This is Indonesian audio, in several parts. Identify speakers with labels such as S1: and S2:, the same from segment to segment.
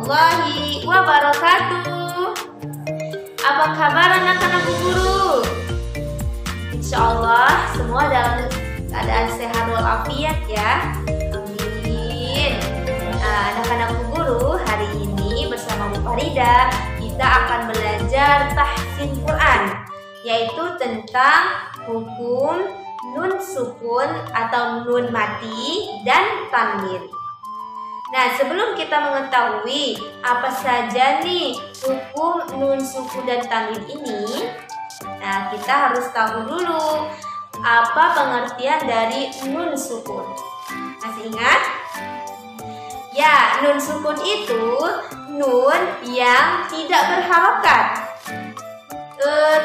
S1: warahmatullahi wabarakatuh. Apa kabar anak-anak guru? Insya Allah semua dalam keadaan sehat walafiat ya. Amin. Nah, anak-anak guru, hari ini bersama Bu Farida kita akan belajar tahsin Quran, yaitu tentang hukum nun sukun atau nun mati dan tanwin. Nah, sebelum kita mengetahui apa saja nih hukum nun sukun dan tanwin ini, nah kita harus tahu dulu apa pengertian dari nun sukun. Masih ingat? Ya, nun sukun itu nun yang tidak berharokat.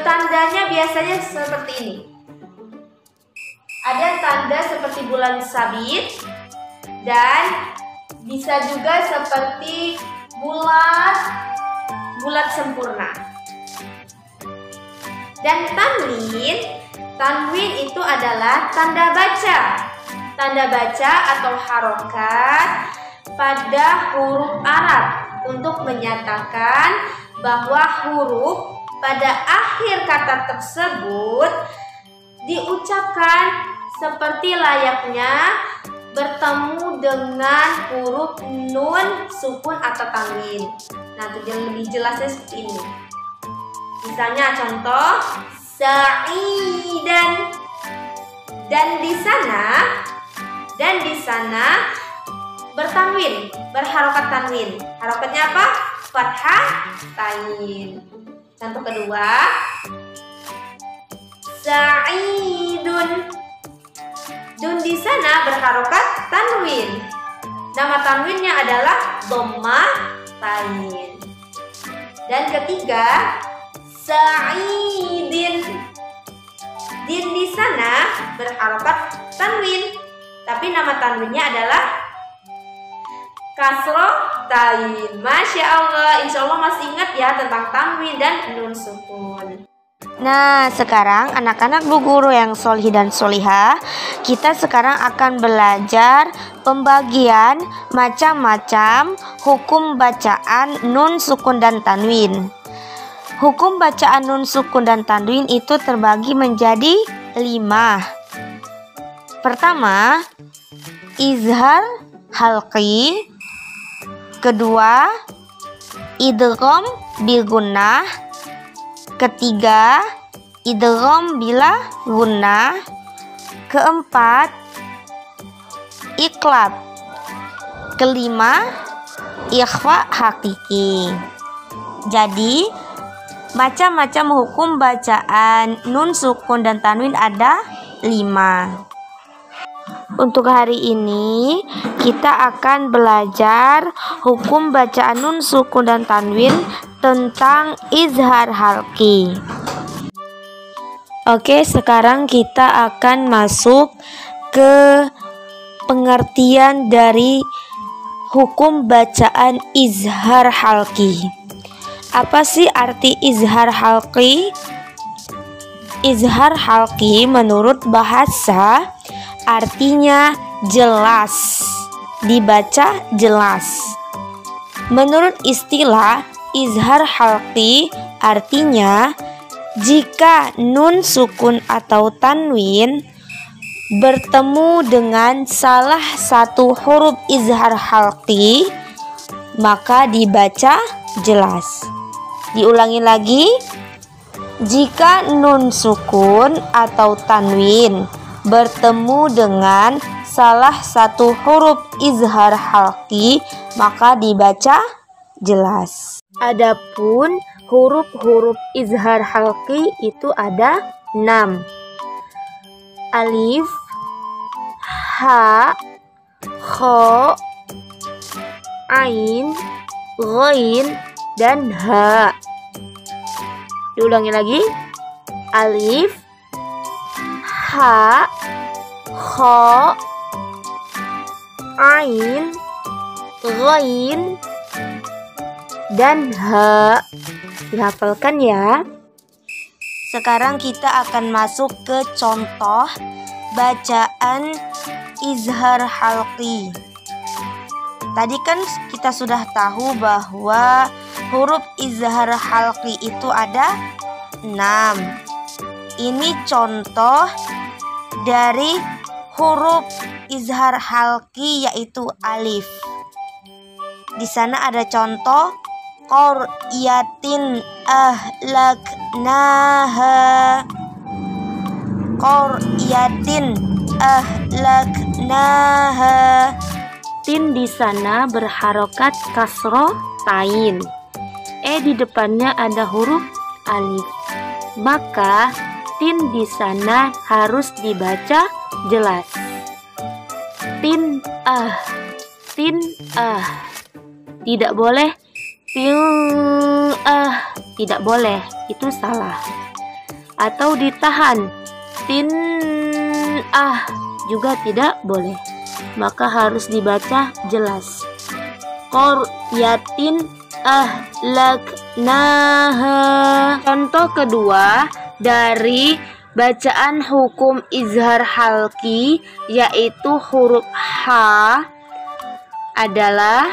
S1: Tandanya biasanya seperti ini. Ada tanda seperti bulan sabit dan bisa juga seperti bulat sempurna. Dan tanwin itu adalah tanda baca. Tanda baca atau harokat pada huruf Arab untuk menyatakan bahwa huruf pada akhir kata tersebut diucapkan seperti layaknya bertemu dengan huruf nun sukun atau tanwin. Nah, untuk yang lebih jelasnya seperti ini. Misalnya contoh sa'idan, dan di sana bertanwin, berharokat tanwin. Harokatnya apa? Fathah tain. Contoh kedua, sa'idun. Dun di sana berharokat tanwin. Nama tanwinnya adalah dhammah tain. Dan ketiga, sa'idin. Din di sana berharokat tanwin, tapi nama tanwinnya adalah kasroh tain. Masya Allah, insya Allah masih ingat ya tentang tanwin dan nun sukun.
S2: Nah, sekarang anak-anak Bu Guru yang solih dan solihah, kita sekarang akan belajar pembagian macam-macam hukum bacaan nun sukun dan tanwin. Hukum bacaan nun sukun dan tanwin itu terbagi menjadi 5. Pertama, izhar halqi. Kedua, idgham bil gunnah. Ketiga, idgham bila gunnah. Keempat, iqlab. Kelima, ikhfa hakiki. Jadi, macam-macam hukum bacaan nun sukun dan tanwin ada 5. Untuk hari ini kita akan belajar hukum bacaan nun sukun dan tanwin tentang izhar halqi. Oke, sekarang kita akan masuk ke pengertian dari hukum bacaan izhar halqi. Apa sih arti izhar halqi? Izhar halqi menurut bahasa artinya jelas, dibaca jelas. Menurut istilah izhar halqi artinya jika nun sukun atau tanwin bertemu dengan salah satu huruf izhar halqi maka dibaca jelas. Diulangi lagi, jika nun sukun atau tanwin bertemu dengan salah satu huruf izhar halqi maka dibaca jelas. Adapun huruf-huruf izhar halqi itu ada 6. Alif, ha, kha, ain, ghain, dan ha. Diulangi lagi. Alif, ha, kha, ain, ghain, dan ha. Dihafalkan ya. Sekarang kita akan masuk ke contoh bacaan izhar halqi. tadi kan kita sudah tahu bahwa huruf izhar halqi itu ada 6. Ini contoh dari huruf izhar halqi yaitu alif. Di sana ada contoh qaryatin ahlaknaha. Qaryatin ahlaknaha.
S3: Tin di sana berharokat kasroh tain. Di depannya ada huruf alif. Maka tin di sana harus dibaca jelas. Tin tidak boleh tidak boleh, itu salah. Atau ditahan juga tidak boleh, maka harus dibaca jelas. Qaryatin ahlaknaha. Contoh kedua dari bacaan hukum izhar halqi yaitu huruf H adalah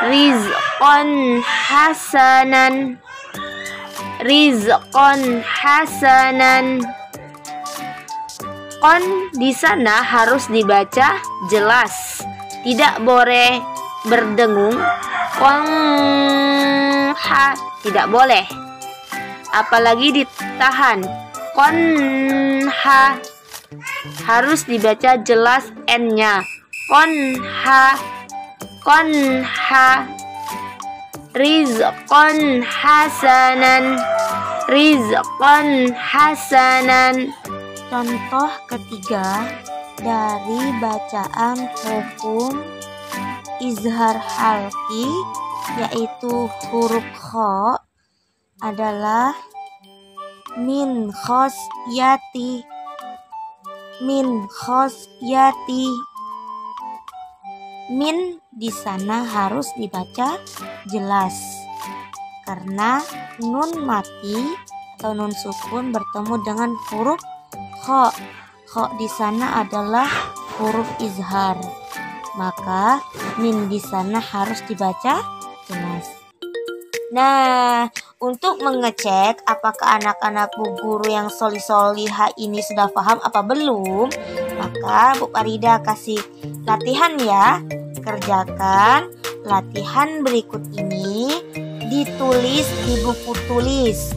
S3: rizqan hasanan. Rizqan hasanan. Qon di sana harus dibaca jelas, tidak boleh berdengung. Ha tidak boleh, apalagi ditahan. Ha harus dibaca jelas n-nya. Ha rizqan hasanan. Rizqan hasanan.
S2: Contoh ketiga dari bacaan hukum izhar halqi yaitu huruf kha adalah min khosyati. Min khosyati. Min di sana harus dibaca jelas karena nun mati atau nun sukun bertemu dengan huruf kha. Kha di sana adalah huruf izhar, maka min di sana harus dibaca jelas. Nah, untuk mengecek apakah anak-anak Bu Guru yang solihah ini sudah paham apa belum, maka Bu Farida kasih latihan ya. Kerjakan latihan berikut ini, ditulis di buku tulis,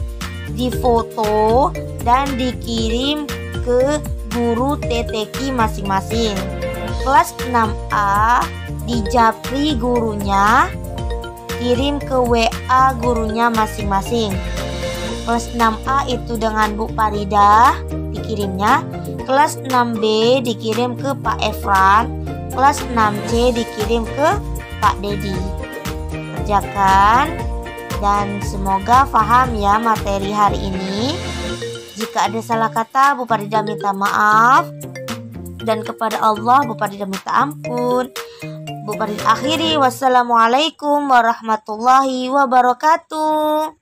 S2: difoto dan dikirim ke guru TTQ masing-masing. Kelas 6A dijapri gurunya, kirim ke WA gurunya masing-masing. Kelas 6A itu dengan Bu Farida dikirimnya. Kelas 6B dikirim ke Pak Efran. Kelas 6C dikirim ke Pak Dedi. Kerjakan dan semoga paham ya materi hari ini. Jika ada salah kata, Bu Farida minta maaf, dan kepada Allah Bu Farida minta ampun. Bu Farida akhiri, wassalamualaikum warahmatullahi wabarakatuh.